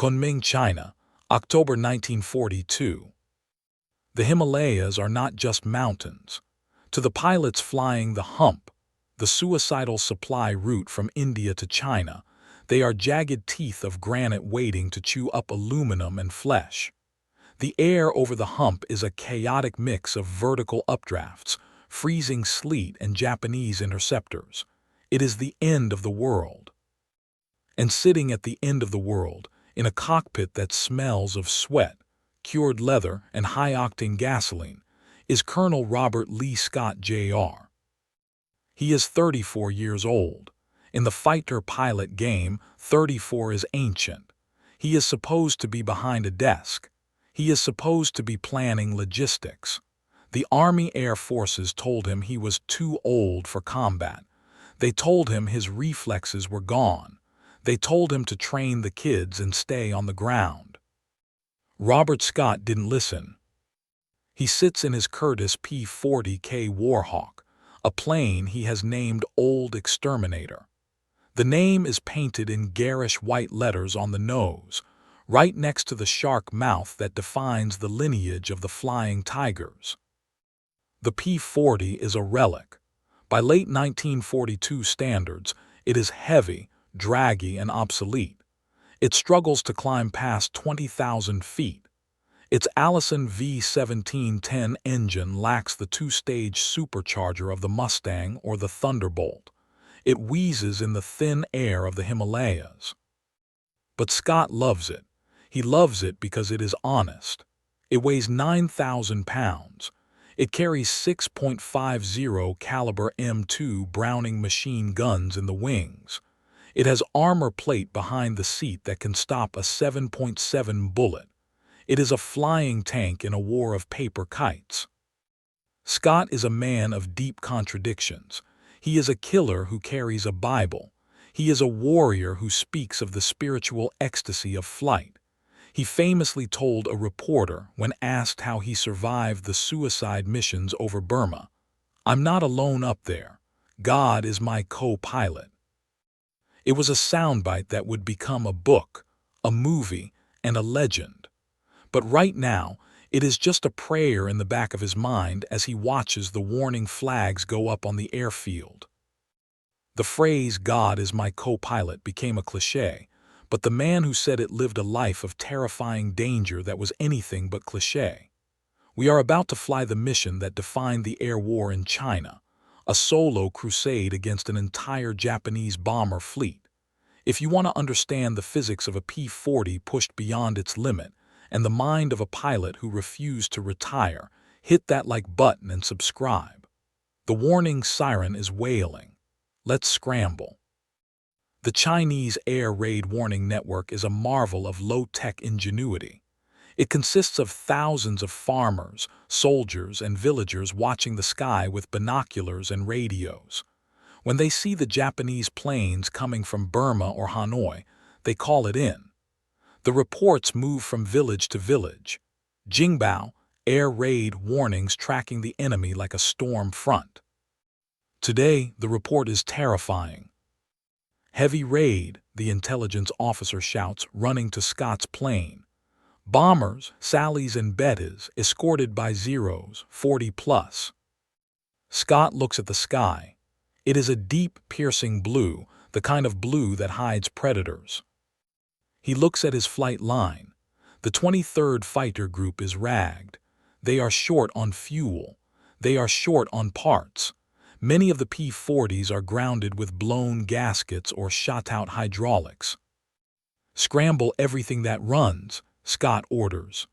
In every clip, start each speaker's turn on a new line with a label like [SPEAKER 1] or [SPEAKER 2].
[SPEAKER 1] Kunming, China, October 1942. The Himalayas are not just mountains. To the pilots flying the Hump, the suicidal supply route from India to China, they are jagged teeth of granite waiting to chew up aluminum and flesh. The air over the Hump is a chaotic mix of vertical updrafts, freezing sleet, and Japanese interceptors. It is the end of the world. And sitting at the end of the world, in a cockpit that smells of sweat, cured leather, and high-octane gasoline, is Colonel Robert Lee Scott, Jr. He is 34 years old. In the fighter-pilot game, 34 is ancient. He is supposed to be behind a desk. He is supposed to be planning logistics. The Army Air Forces told him he was too old for combat. They told him his reflexes were gone. They told him to train the kids and stay on the ground. Robert Scott didn't listen. He sits in his Curtiss P-40 Warhawk, a plane he has named Old Exterminator. The name is painted in garish white letters on the nose, right next to the shark mouth that defines the lineage of the Flying Tigers. The P-40 is a relic. By late 1942 standards, it is heavy, draggy, and obsolete. It struggles to climb past 20,000 feet. Its Allison V1710 engine lacks the two-stage supercharger of the Mustang or the Thunderbolt. It wheezes in the thin air of the Himalayas. But Scott loves it. He loves it because it is honest. It weighs 9,000 pounds. It carries 6.50 caliber M2 Browning machine guns in the wings. It has armor plate behind the seat that can stop a 7.7 bullet. It is a flying tank in a war of paper kites. Scott is a man of deep contradictions. He is a killer who carries a Bible. He is a warrior who speaks of the spiritual ecstasy of flight. He famously told a reporter when asked how he survived the suicide missions over Burma, "I'm not alone up there. God is my co-pilot." It was a soundbite that would become a book, a movie, and a legend. But right now, it is just a prayer in the back of his mind as he watches the warning flags go up on the airfield. The phrase, "God is my co-pilot," became a cliché, but the man who said it lived a life of terrifying danger that was anything but cliché. We are about to fly the mission that defined the air war in China, a solo crusade against an entire Japanese bomber fleet. If you want to understand the physics of a P-40 pushed beyond its limit and the mind of a pilot who refused to retire, hit that like button and subscribe. The warning siren is wailing. Let's scramble. The Chinese Air Raid Warning Network is a marvel of low-tech ingenuity. It consists of thousands of farmers, soldiers, and villagers watching the sky with binoculars and radios. When they see the Japanese planes coming from Burma or Hanoi, they call it in. The reports move from village to village. Jingbao, air raid warnings tracking the enemy like a storm front. Today, the report is terrifying. "Heavy raid," the intelligence officer shouts, running to Scott's plane. Bombers, Sallies and Bettas, escorted by Zeros, 40+. Scott looks at the sky. It is a deep, piercing blue, the kind of blue that hides predators. He looks at his flight line. The 23rd Fighter Group is ragged. They are short on fuel. They are short on parts. Many of the P-40s are grounded with blown gaskets or shot-out hydraulics. "Scramble everything that runs," Scott orders.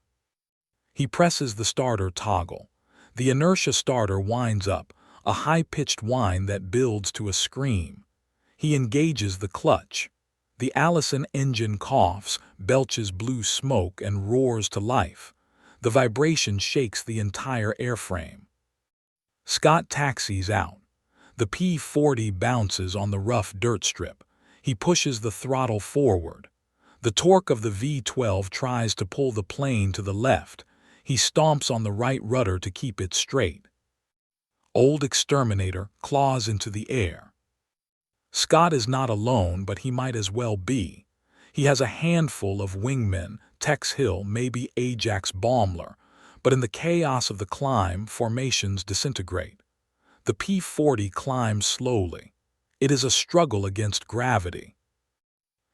[SPEAKER 1] He presses the starter toggle. The inertia starter winds up, a high-pitched whine that builds to a scream. He engages the clutch. The Allison engine coughs, belches blue smoke, and roars to life. The vibration shakes the entire airframe. Scott taxis out. The P-40 bounces on the rough dirt strip. He pushes the throttle forward. The torque of the V-12 tries to pull the plane to the left. He stomps on the right rudder to keep it straight. Old Exterminator claws into the air. Scott is not alone, but he might as well be. He has a handful of wingmen, Tex Hill, maybe Ajax Baumler, but in the chaos of the climb, formations disintegrate. The P-40 climbs slowly. It is a struggle against gravity.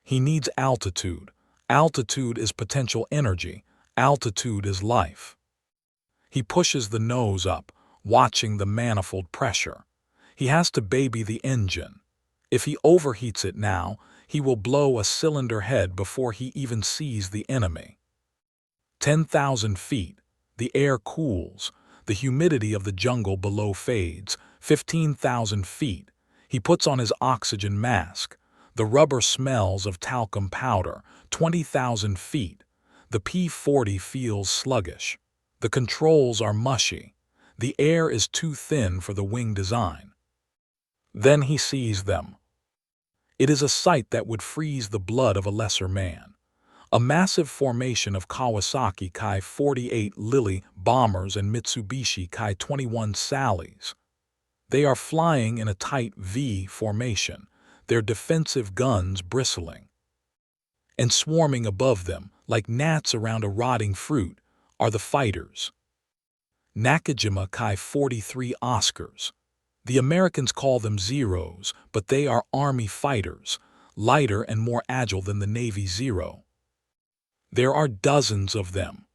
[SPEAKER 1] He needs altitude. Altitude is potential energy. Altitude is life. He pushes the nose up, watching the manifold pressure. He has to baby the engine. If he overheats it now, he will blow a cylinder head before he even sees the enemy. 10,000 feet. The air cools. The humidity of the jungle below fades. 15,000 feet. He puts on his oxygen mask. The rubber smells of talcum powder. 20,000 feet. The P-40 feels sluggish. The controls are mushy. The air is too thin for the wing design. Then he sees them. It is a sight that would freeze the blood of a lesser man. A massive formation of Kawasaki Ki-48 Lily bombers and Mitsubishi Ki-21 Sallies. They are flying in a tight V formation, their defensive guns bristling. And swarming above them, like gnats around a rotting fruit, are the fighters. Nakajima Ki-43 Oscars. The Americans call them Zeros, but they are Army fighters, lighter and more agile than the Navy Zero. There are dozens of them.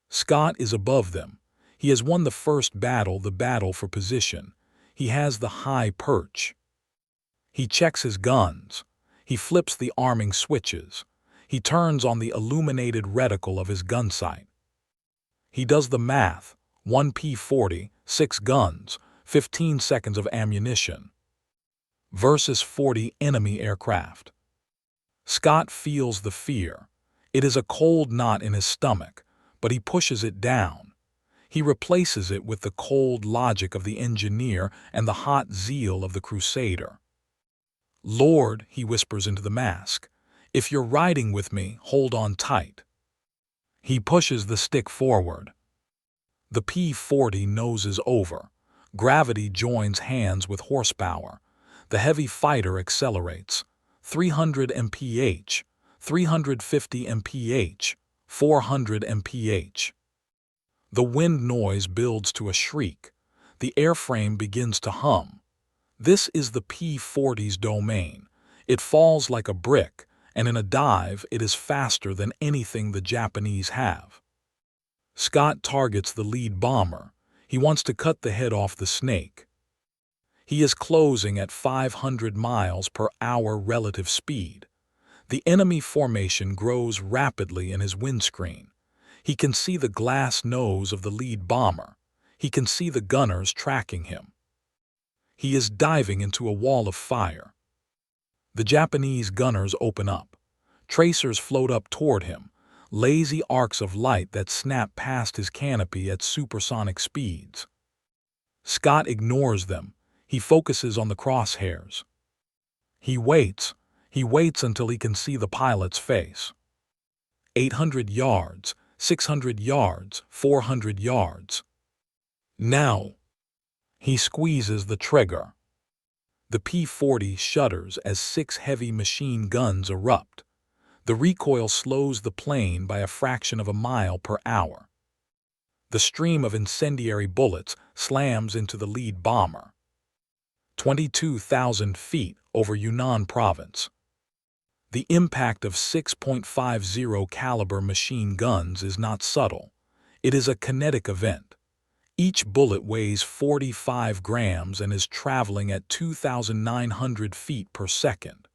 [SPEAKER 1] Scott is above them. He has won the first battle, the battle for position. He has the high perch. He checks his guns. He flips the arming switches. He turns on the illuminated reticle of his gun sight. He does the math. 1 P-40, 6 guns, 15 seconds of ammunition versus 40 enemy aircraft. Scott feels the fear. It is a cold knot in his stomach, but he pushes it down. He replaces it with the cold logic of the engineer and the hot zeal of the crusader. "Lord," he whispers into the mask, "if you're riding with me, hold on tight." He pushes the stick forward. The P-40 noses over. Gravity joins hands with horsepower. The heavy fighter accelerates. 300 mph, 350 mph, 400 mph. The wind noise builds to a shriek. The airframe begins to hum. This is the P-40's domain. It falls like a brick, and in a dive it is faster than anything the Japanese have. Scott targets the lead bomber. He wants to cut the head off the snake. He is closing at 500 miles per hour relative speed. The enemy formation grows rapidly in his windscreen. He can see the glass nose of the lead bomber. He can see the gunners tracking him. He is diving into a wall of fire. The Japanese gunners open up. Tracers float up toward him, lazy arcs of light that snap past his canopy at supersonic speeds. Scott ignores them. He focuses on the crosshairs. He waits until he can see the pilot's face. 800 yards, 600 yards, 400 yards. Now! He squeezes the trigger. The P-40 shudders as 6 heavy machine guns erupt. The recoil slows the plane by a fraction of a mile per hour. The stream of incendiary bullets slams into the lead bomber. 22,000 feet over Yunnan province. The impact of 6.50 caliber machine guns is not subtle. It is a kinetic event. Each bullet weighs 45 grams and is traveling at 2,900 feet per second.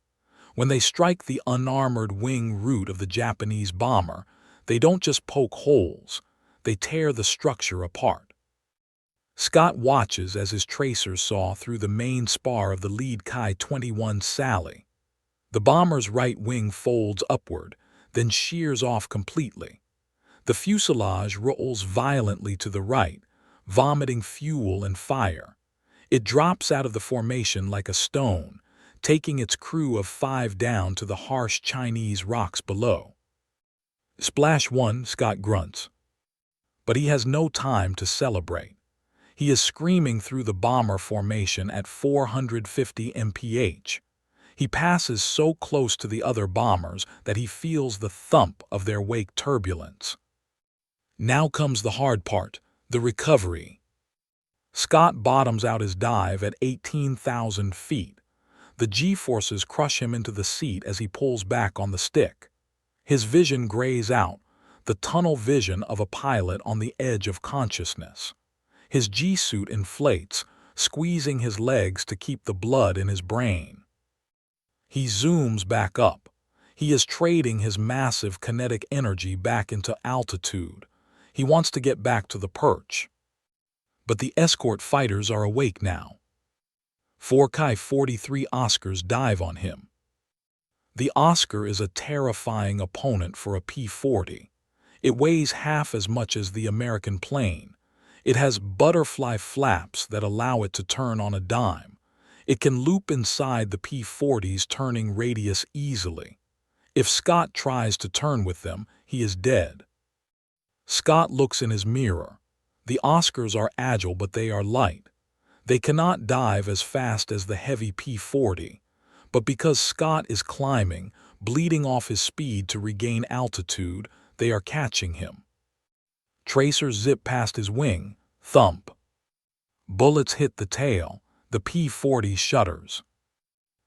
[SPEAKER 1] When they strike the unarmored wing root of the Japanese bomber, they don't just poke holes, they tear the structure apart. Scott watches as his tracers saw through the main spar of the lead Ki-21 Sally. The bomber's right wing folds upward, then shears off completely. The fuselage rolls violently to the right, vomiting fuel and fire. It drops out of the formation like a stone, taking its crew of 5 down to the harsh Chinese rocks below. "Splash one," Scott grunts. But he has no time to celebrate. He is screaming through the bomber formation at 450 mph. He passes so close to the other bombers that he feels the thump of their wake turbulence. Now comes the hard part, the recovery. Scott bottoms out his dive at 18,000 feet. The G-forces crush him into the seat as he pulls back on the stick. His vision grays out, the tunnel vision of a pilot on the edge of consciousness. His G-suit inflates, squeezing his legs to keep the blood in his brain. He zooms back up. He is trading his massive kinetic energy back into altitude. He wants to get back to the perch. But the escort fighters are awake now. 4 Ki-43 Oscars dive on him. The Oscar is a terrifying opponent for a P-40. It weighs half as much as the American plane. It has butterfly flaps that allow it to turn on a dime. It can loop inside the P-40's turning radius easily. If Scott tries to turn with them, he is dead. Scott looks in his mirror. The Oscars are agile, but they are light. They cannot dive as fast as the heavy P-40, but because Scott is climbing, bleeding off his speed to regain altitude, they are catching him. Tracers zip past his wing, thump. Bullets hit the tail, the P-40 shudders.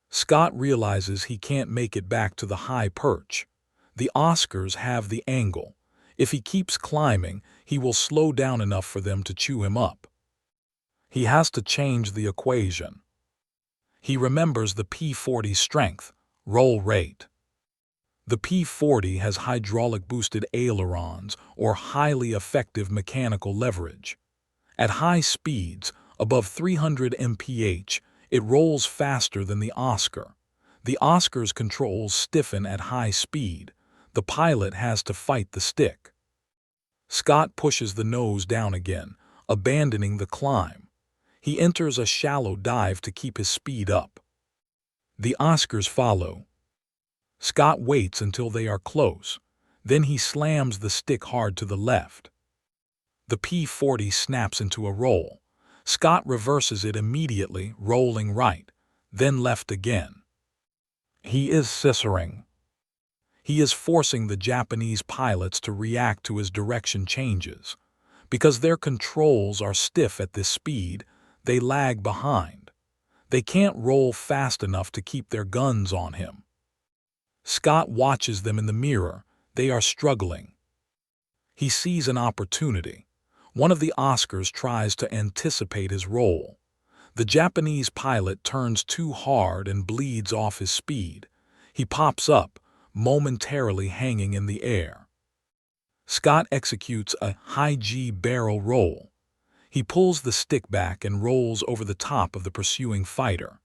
[SPEAKER 1] Scott realizes he can't make it back to the high perch. The Oscars have the angle. If he keeps climbing, he will slow down enough for them to chew him up. He has to change the equation. He remembers the P-40's strength, roll rate. The P-40 has hydraulic-boosted ailerons or highly effective mechanical leverage. At high speeds, above 300 mph, it rolls faster than the Oscar. The Oscar's controls stiffen at high speed. The pilot has to fight the stick. Scott pushes the nose down again, abandoning the climb. He enters a shallow dive to keep his speed up. The Oscars follow. Scott waits until they are close. Then he slams the stick hard to the left. The P-40 snaps into a roll. Scott reverses it immediately, rolling right, then left again. He is scissoring. He is forcing the Japanese pilots to react to his direction changes. Because their controls are stiff at this speed, they lag behind. They can't roll fast enough to keep their guns on him. Scott watches them in the mirror. They are struggling. He sees an opportunity. One of the Oscars tries to anticipate his roll. The Japanese pilot turns too hard and bleeds off his speed. He pops up, momentarily hanging in the air. Scott executes a high G barrel roll. He pulls the stick back and rolls over the top of the pursuing fighter.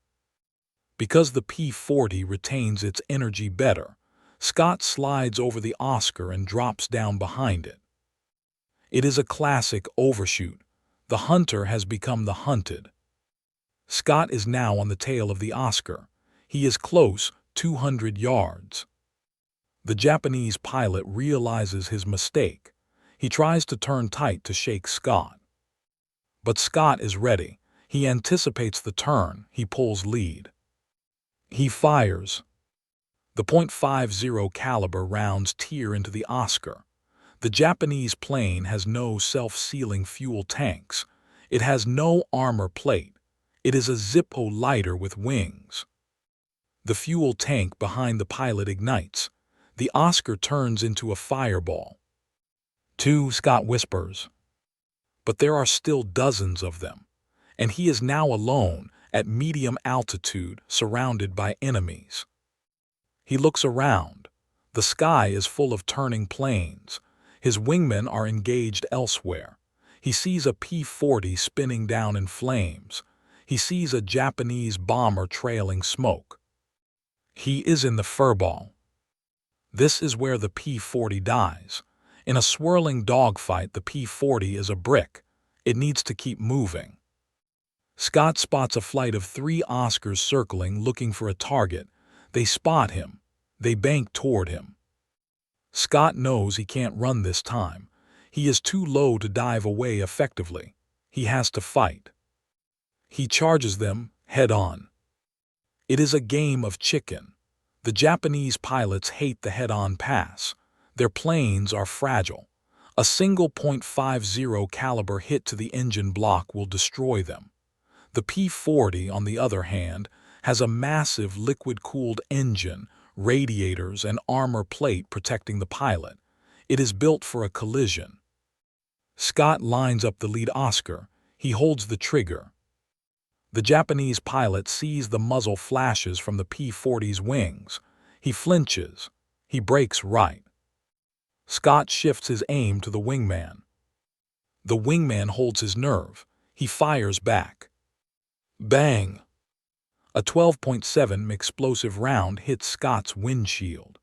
[SPEAKER 1] Because the P-40 retains its energy better, Scott slides over the Oscar and drops down behind it. It is a classic overshoot. The hunter has become the hunted. Scott is now on the tail of the Oscar. He is close, 200 yards. The Japanese pilot realizes his mistake. He tries to turn tight to shake Scott. But Scott is ready. He anticipates the turn. He pulls lead. He fires. The .50 caliber rounds tear into the Oscar. The Japanese plane has no self-sealing fuel tanks. It has no armor plate. It is a Zippo lighter with wings. The fuel tank behind the pilot ignites. The Oscar turns into a fireball. Scott whispers. But there are still dozens of them, and he is now alone at medium altitude, surrounded by enemies. He looks around. The sky is full of turning planes. His wingmen are engaged elsewhere. He sees a P-40 spinning down in flames. He sees a Japanese bomber trailing smoke. He is in the furball. This is where the P-40 dies. In a swirling dogfight, the P-40 is a brick. It needs to keep moving. Scott spots a flight of 3 Oscars circling, looking for a target. They spot him. They bank toward him. Scott knows he can't run this time. He is too low to dive away effectively. He has to fight. He charges them head on. It is a game of chicken. The Japanese pilots hate the head-on pass. Their planes are fragile. A single .50 caliber hit to the engine block will destroy them. The P-40, on the other hand, has a massive liquid-cooled engine, radiators, and armor plate protecting the pilot. It is built for a collision. Scott lines up the lead Oscar. He holds the trigger. The Japanese pilot sees the muzzle flashes from the P-40's wings. He flinches. He brakes right. Scott shifts his aim to the wingman. The wingman holds his nerve. He fires back. Bang! A 12.7 explosive round hits Scott's windshield.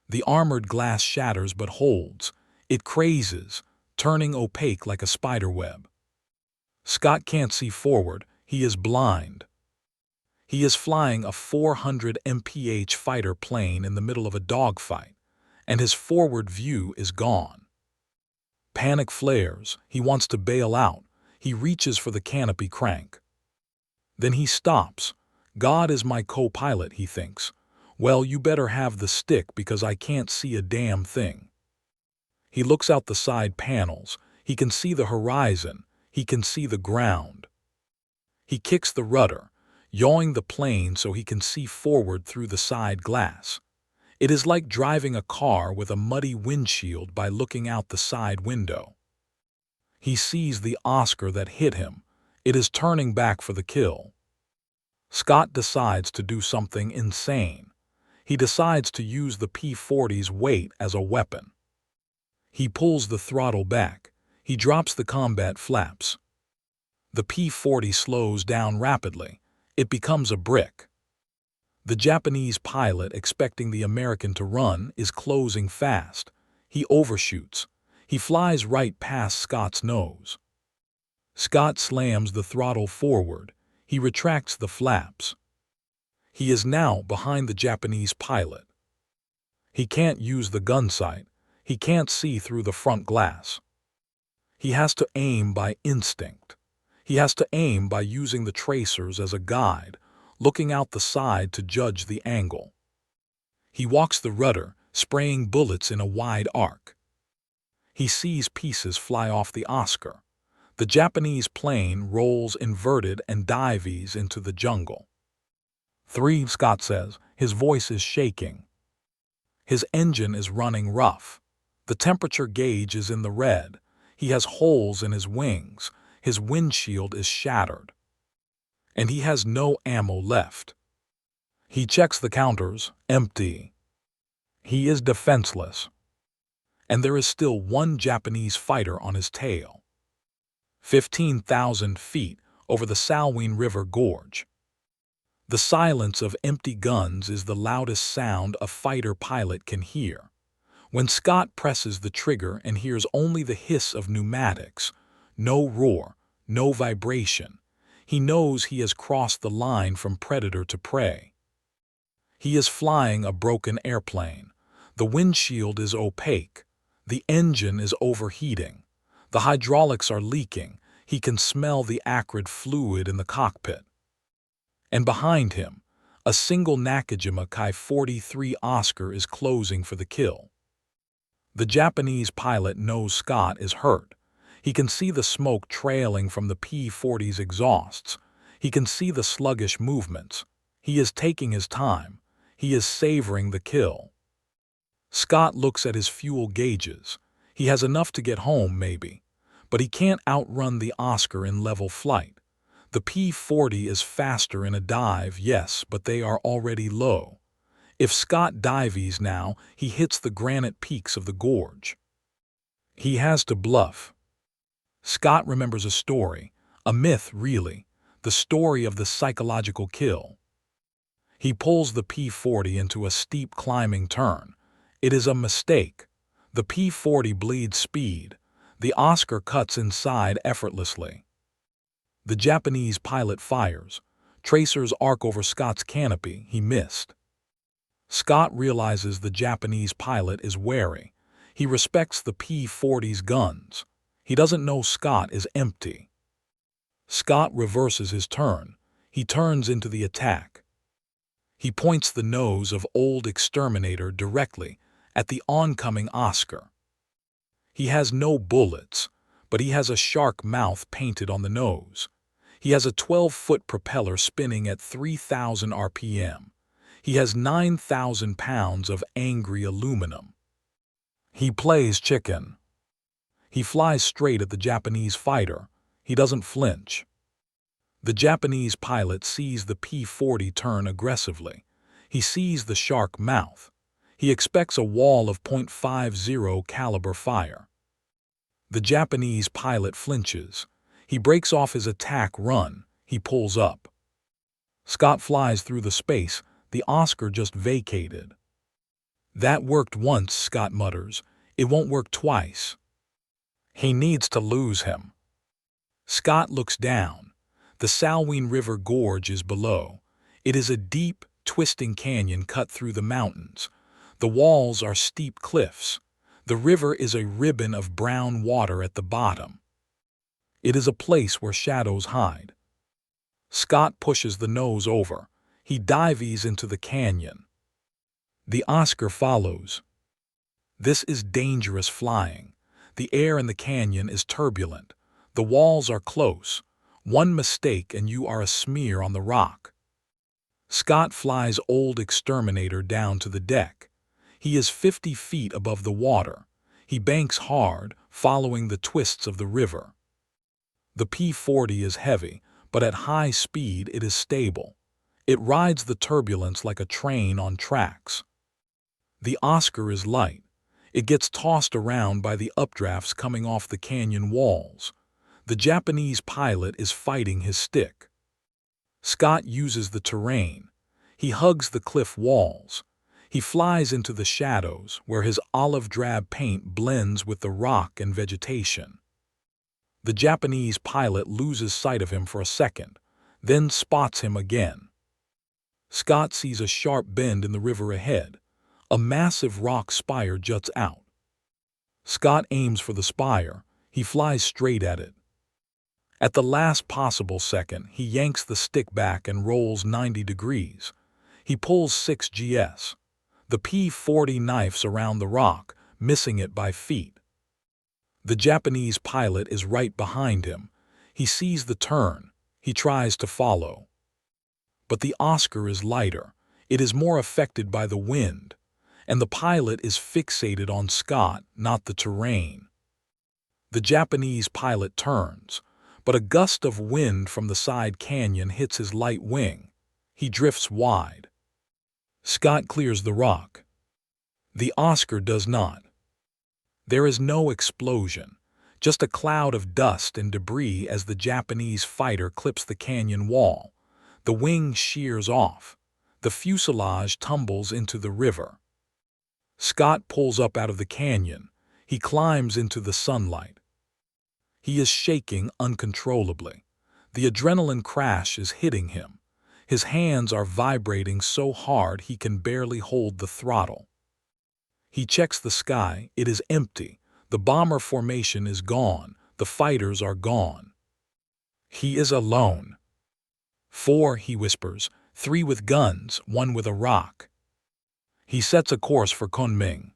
[SPEAKER 1] The armored glass shatters but holds. It crazes, turning opaque like a spiderweb. Scott can't see forward. He is blind. He is flying a 400 mph fighter plane in the middle of a dogfight, and his forward view is gone. Panic flares. He wants to bail out. He reaches for the canopy crank. Then he stops. God is my co-pilot, he thinks. Well, you better have the stick because I can't see a damn thing. He looks out the side panels. He can see the horizon. He can see the ground. He kicks the rudder, yawing the plane so he can see forward through the side glass. It is like driving a car with a muddy windshield by looking out the side window. He sees the Oscar that hit him. It is turning back for the kill. Scott decides to do something insane. He decides to use the P-40's weight as a weapon. He pulls the throttle back. He drops the combat flaps. The P-40 slows down rapidly. It becomes a brick. The Japanese pilot, expecting the American to run, is closing fast. He overshoots. He flies right past Scott's nose. Scott slams the throttle forward. He retracts the flaps. He is now behind the Japanese pilot. He can't use the gun sight. He can't see through the front glass. He has to aim by instinct. He has to aim by using the tracers as a guide, looking out the side to judge the angle. He walks the rudder, spraying bullets in a wide arc. He sees pieces fly off the Oscar. The Japanese plane rolls inverted and dives into the jungle. 3, Scott says. His voice is shaking. His engine is running rough. The temperature gauge is in the red. He has holes in his wings. His windshield is shattered. And he has no ammo left. He checks the counters, empty. He is defenseless. And there is still one Japanese fighter on his tail. 15,000 feet over the Salween River gorge. The silence of empty guns is the loudest sound a fighter pilot can hear. When Scott presses the trigger and hears only the hiss of pneumatics, no roar, no vibration, he knows he has crossed the line from predator to prey. He is flying a broken airplane. The windshield is opaque. The engine is overheating. The hydraulics are leaking. He can smell the acrid fluid in the cockpit. And behind him, a single Nakajima Ki-43 Oscar is closing for the kill. The Japanese pilot knows Scott is hurt. He can see the smoke trailing from the P-40's exhausts. He can see the sluggish movements. He is taking his time. He is savoring the kill. Scott looks at his fuel gauges. He has enough to get home, maybe. But he can't outrun the Oscar in level flight. The P-40 is faster in a dive, yes, but they are already low. If Scott dives now, he hits the granite peaks of the gorge. He has to bluff. Scott remembers a story, a myth really, the story of the psychological kill. He pulls the P-40 into a steep climbing turn. It is a mistake. The P-40 bleeds speed. The Oscar cuts inside effortlessly. The Japanese pilot fires. Tracers arc over Scott's canopy. He missed. Scott realizes the Japanese pilot is wary. He respects the P-40's guns. He doesn't know Scott is empty. Scott reverses his turn. He turns into the attack. He points the nose of old Exterminator directly at the oncoming Oscar. He has no bullets, but he has a shark mouth painted on the nose. He has a 12-foot propeller spinning at 3,000 RPM. He has 9,000 pounds of angry aluminum. He plays chicken. He flies straight at the Japanese fighter. He doesn't flinch. The Japanese pilot sees the P-40 turn aggressively. He sees the shark mouth. He expects a wall of .50 caliber fire. The Japanese pilot flinches. He breaks off his attack run. He pulls up. Scott flies through the space the Oscar just vacated. "That worked once," Scott mutters. "It won't work twice." He needs to lose him. Scott looks down. The Salween River Gorge is below. It is a deep, twisting canyon cut through the mountains. The walls are steep cliffs. The river is a ribbon of brown water at the bottom. It is a place where shadows hide. Scott pushes the nose over. He dives into the canyon. The Oscar follows. This is dangerous flying. The air in the canyon is turbulent. The walls are close. One mistake and you are a smear on the rock. Scott flies old Exterminator down to the deck. He is 50 feet above the water. He banks hard, following the twists of the river. The P-40 is heavy, but at high speed it is stable. It rides the turbulence like a train on tracks. The Oscar is light. It gets tossed around by the updrafts coming off the canyon walls. The Japanese pilot is fighting his stick. Scott uses the terrain. He hugs the cliff walls. He flies into the shadows where his olive drab paint blends with the rock and vegetation. The Japanese pilot loses sight of him for a second, then spots him again. Scott sees a sharp bend in the river ahead. A massive rock spire juts out. Scott aims for the spire. He flies straight at it. At the last possible second, he yanks the stick back and rolls 90 degrees. He pulls 6 GS. The P-40 knifes around the rock, missing it by feet. The Japanese pilot is right behind him. He sees the turn. He tries to follow. But the Oscar is lighter. It is more affected by the wind, and the pilot is fixated on Scott, not the terrain. The Japanese pilot turns, but a gust of wind from the side canyon hits his light wing. He drifts wide. Scott clears the rock. The Oscar does not. There is no explosion, just a cloud of dust and debris as the Japanese fighter clips the canyon wall. The wing shears off. The fuselage tumbles into the river. Scott pulls up out of the canyon. He climbs into the sunlight. He is shaking uncontrollably. The adrenaline crash is hitting him. His hands are vibrating so hard he can barely hold the throttle. He checks the sky. It is empty. The bomber formation is gone. The fighters are gone. He is alone. 4, he whispers, 3 with guns, 1 with a rock. He sets a course for Kunming.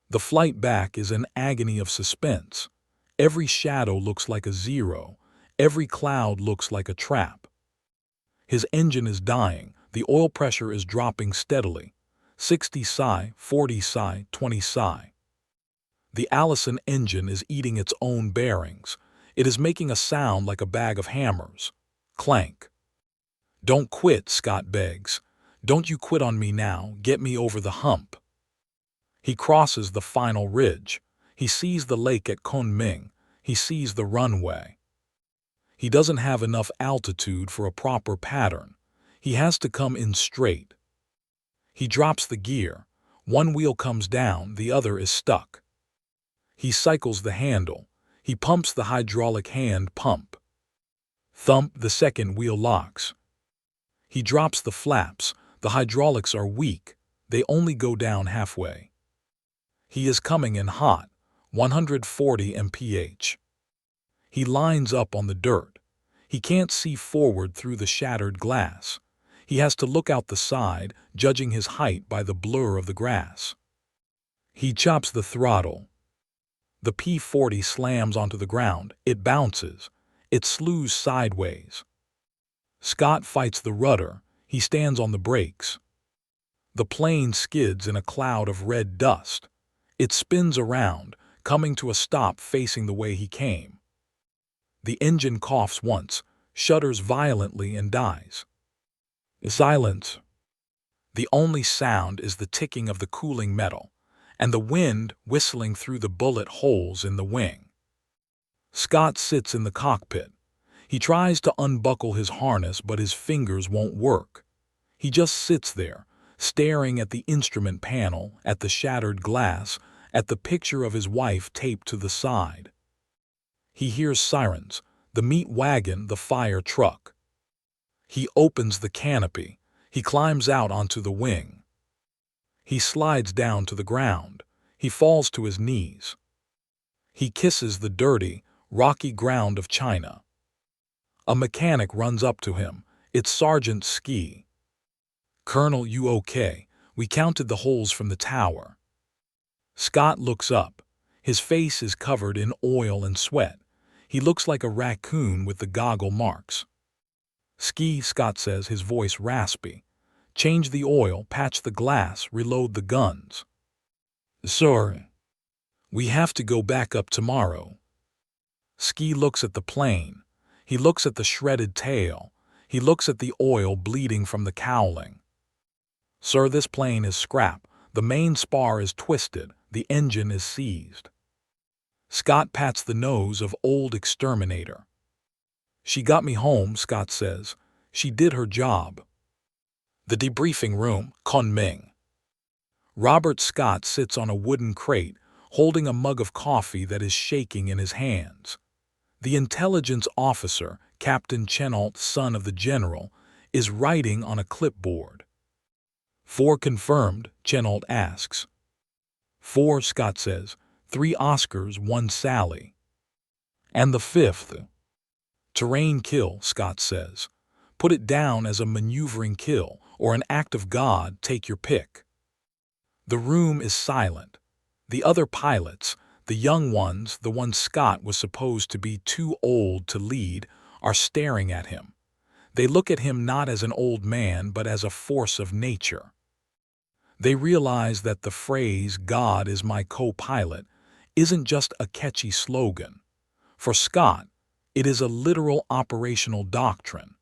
[SPEAKER 1] The flight back is an agony of suspense. Every shadow looks like a 0. Every cloud looks like a trap. His engine is dying. The oil pressure is dropping steadily. 60 psi, 40 psi, 20 psi. The Allison engine is eating its own bearings. It is making a sound like a bag of hammers. Clank. "Don't quit," Scott begs. "Don't you quit on me now. Get me over the hump." He crosses the final ridge. He sees the lake at Kunming. He sees the runway. He doesn't have enough altitude for a proper pattern. He has to come in straight. He drops the gear. One wheel comes down, the other is stuck. He cycles the handle. He pumps the hydraulic hand pump. Thump, the second wheel locks. He drops the flaps. The hydraulics are weak. They only go down halfway. He is coming in hot, 140 mph. He lines up on the dirt. He can't see forward through the shattered glass. He has to look out the side, judging his height by the blur of the grass. He chops the throttle. The P-40 slams onto the ground. It bounces. It slews sideways. Scott fights the rudder. He stands on the brakes. The plane skids in a cloud of red dust. It spins around, coming to a stop facing the way he came. The engine coughs once, shudders violently, and dies. Silence. The only sound is the ticking of the cooling metal, and the wind whistling through the bullet holes in the wing. Scott sits in the cockpit. He tries to unbuckle his harness, but his fingers won't work. He just sits there, staring at the instrument panel, at the shattered glass, at the picture of his wife taped to the side. He hears sirens, the meat wagon, the fire truck. He opens the canopy. He climbs out onto the wing. He slides down to the ground. He falls to his knees. He kisses the dirty, rocky ground of China. A mechanic runs up to him. It's Sergeant Ski. "Colonel, you okay? We counted the holes from the tower." Scott looks up. His face is covered in oil and sweat. He looks like a raccoon with the goggle marks. "Ski," Scott says, his voice raspy. "Change the oil, patch the glass, reload the guns." "Sorry. We have to go back up tomorrow." Ski looks at the plane. He looks at the shredded tail. He looks at the oil bleeding from the cowling. "Sir, this plane is scrap. The main spar is twisted. The engine is seized." Scott pats the nose of old Exterminator. "She got me home," Scott says. "She did her job." The debriefing room, Kunming. Robert Scott sits on a wooden crate, holding a mug of coffee that is shaking in his hands. The intelligence officer, Captain Chenault, son of the general, is writing on a clipboard. "4 confirmed?" Chenault asks. "4," Scott says. "3 Oscars, 1 Sally." "And the 5th?" "Terrain kill," Scott says. "Put it down as a maneuvering kill or an act of God, take your pick." The room is silent. The other pilots, the young ones, the ones Scott was supposed to be too old to lead, are staring at him. They look at him not as an old man but as a force of nature. They realize that the phrase, "God is my co-pilot," isn't just a catchy slogan. For Scott, it is a literal operational doctrine.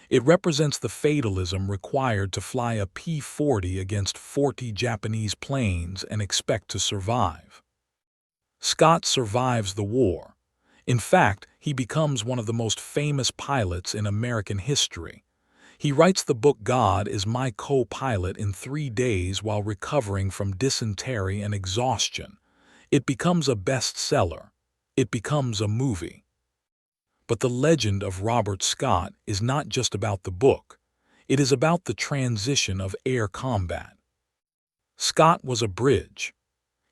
[SPEAKER 1] It represents the fatalism required to fly a P-40 against 40 Japanese planes and expect to survive. Scott survives the war. In fact, he becomes one of the most famous pilots in American history. He writes the book God is My Co-Pilot in 3 days while recovering from dysentery and exhaustion. It becomes a bestseller. It becomes a movie. But the legend of Robert Scott is not just about the book. It is about the transition of air combat. Scott was a bridge.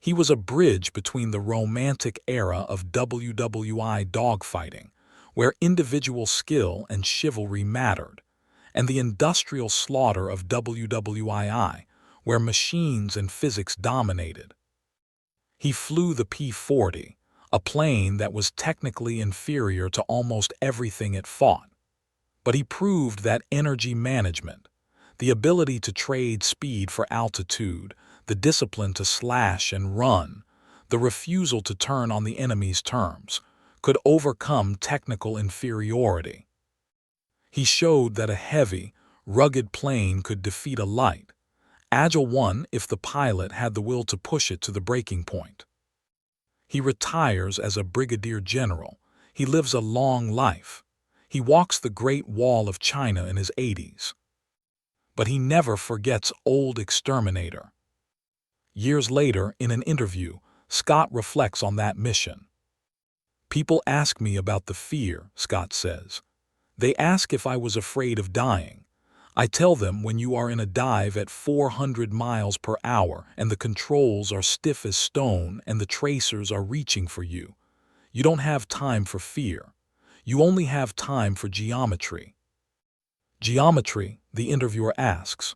[SPEAKER 1] He was a bridge between the romantic era of WWII dogfighting, where individual skill and chivalry mattered, and the industrial slaughter of WWII, where machines and physics dominated. He flew the P-40, a plane that was technically inferior to almost everything it fought. But he proved that energy management, the ability to trade speed for altitude, the discipline to slash and run, the refusal to turn on the enemy's terms, could overcome technical inferiority. He showed that a heavy, rugged plane could defeat a light, agile one if the pilot had the will to push it to the breaking point. He retires as a brigadier general. He lives a long life. He walks the Great Wall of China in his 80s. But he never forgets old Exterminator. Years later, in an interview, Scott reflects on that mission. "People ask me about the fear," Scott says. "They ask if I was afraid of dying. I tell them when you are in a dive at 400 miles per hour and the controls are stiff as stone and the tracers are reaching for you, you don't have time for fear. You only have time for geometry." Geometry, the interviewer asks.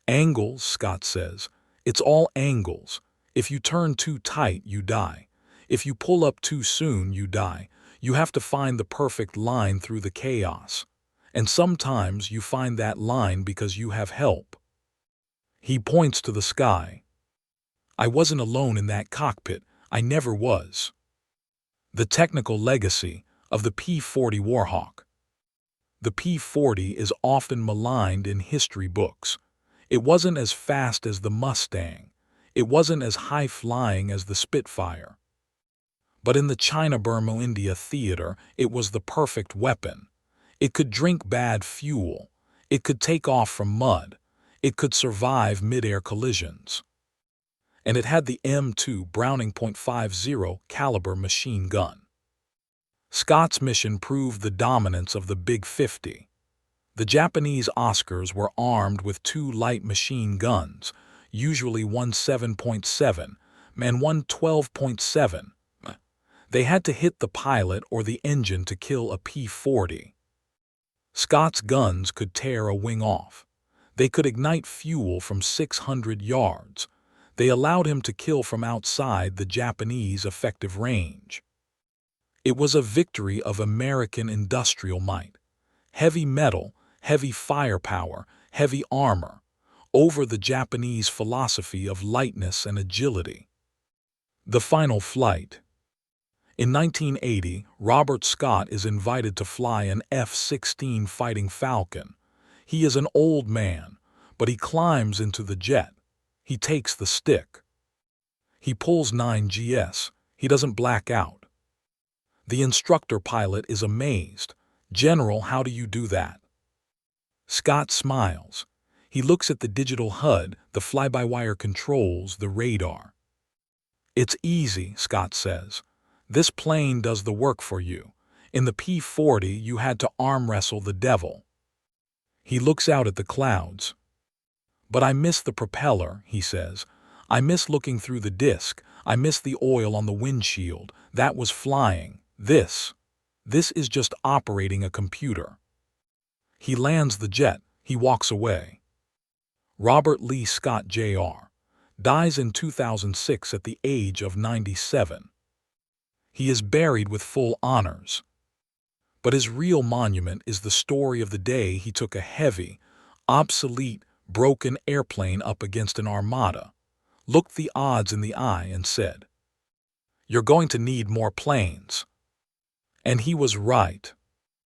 [SPEAKER 1] Angles, Scott says. It's all angles. If you turn too tight, you die. If you pull up too soon, you die. You have to find the perfect line through the chaos. And sometimes you find that line because you have help. He points to the sky. I wasn't alone in that cockpit. I never was. The technical legacy of the P-40 Warhawk. The P-40 is often maligned in history books. It wasn't as fast as the Mustang. It wasn't as high-flying as the Spitfire. But in the China-Burma-India theater, it was the perfect weapon. It could drink bad fuel. It could take off from mud. It could survive mid-air collisions. And it had the M2 Browning .50 caliber machine gun. Scott's mission proved the dominance of the Big 50. The Japanese Oscars were armed with 2 light machine guns, usually one 7.7 and one 12.7. They had to hit the pilot or the engine to kill a P-40. Scott's guns could tear a wing off. They could ignite fuel from 600 yards. They allowed him to kill from outside the Japanese effective range. It was a victory of American industrial might. Heavy metal, heavy firepower, heavy armor, over the Japanese philosophy of lightness and agility. The final flight. In 1980, Robert Scott is invited to fly an F-16 Fighting Falcon. He is an old man, but he climbs into the jet. He takes the stick. He pulls 9GS. He doesn't black out. The instructor pilot is amazed. "General, how do you do that?" Scott smiles. He looks at the digital HUD, the fly-by-wire controls, the radar. "It's easy," Scott says. "This plane does the work for you. In the P-40, you had to arm wrestle the devil." He looks out at the clouds. "But I miss the propeller," he says. "I miss looking through the disc. I miss the oil on the windshield. That was flying. This is just operating a computer." He lands the jet. He walks away. Robert Lee Scott Jr. dies in 2006 at the age of 97. He is buried with full honors. But his real monument is the story of the day he took a heavy, obsolete, broken airplane up against an armada, looked the odds in the eye and said, "You're going to need more planes." And he was right.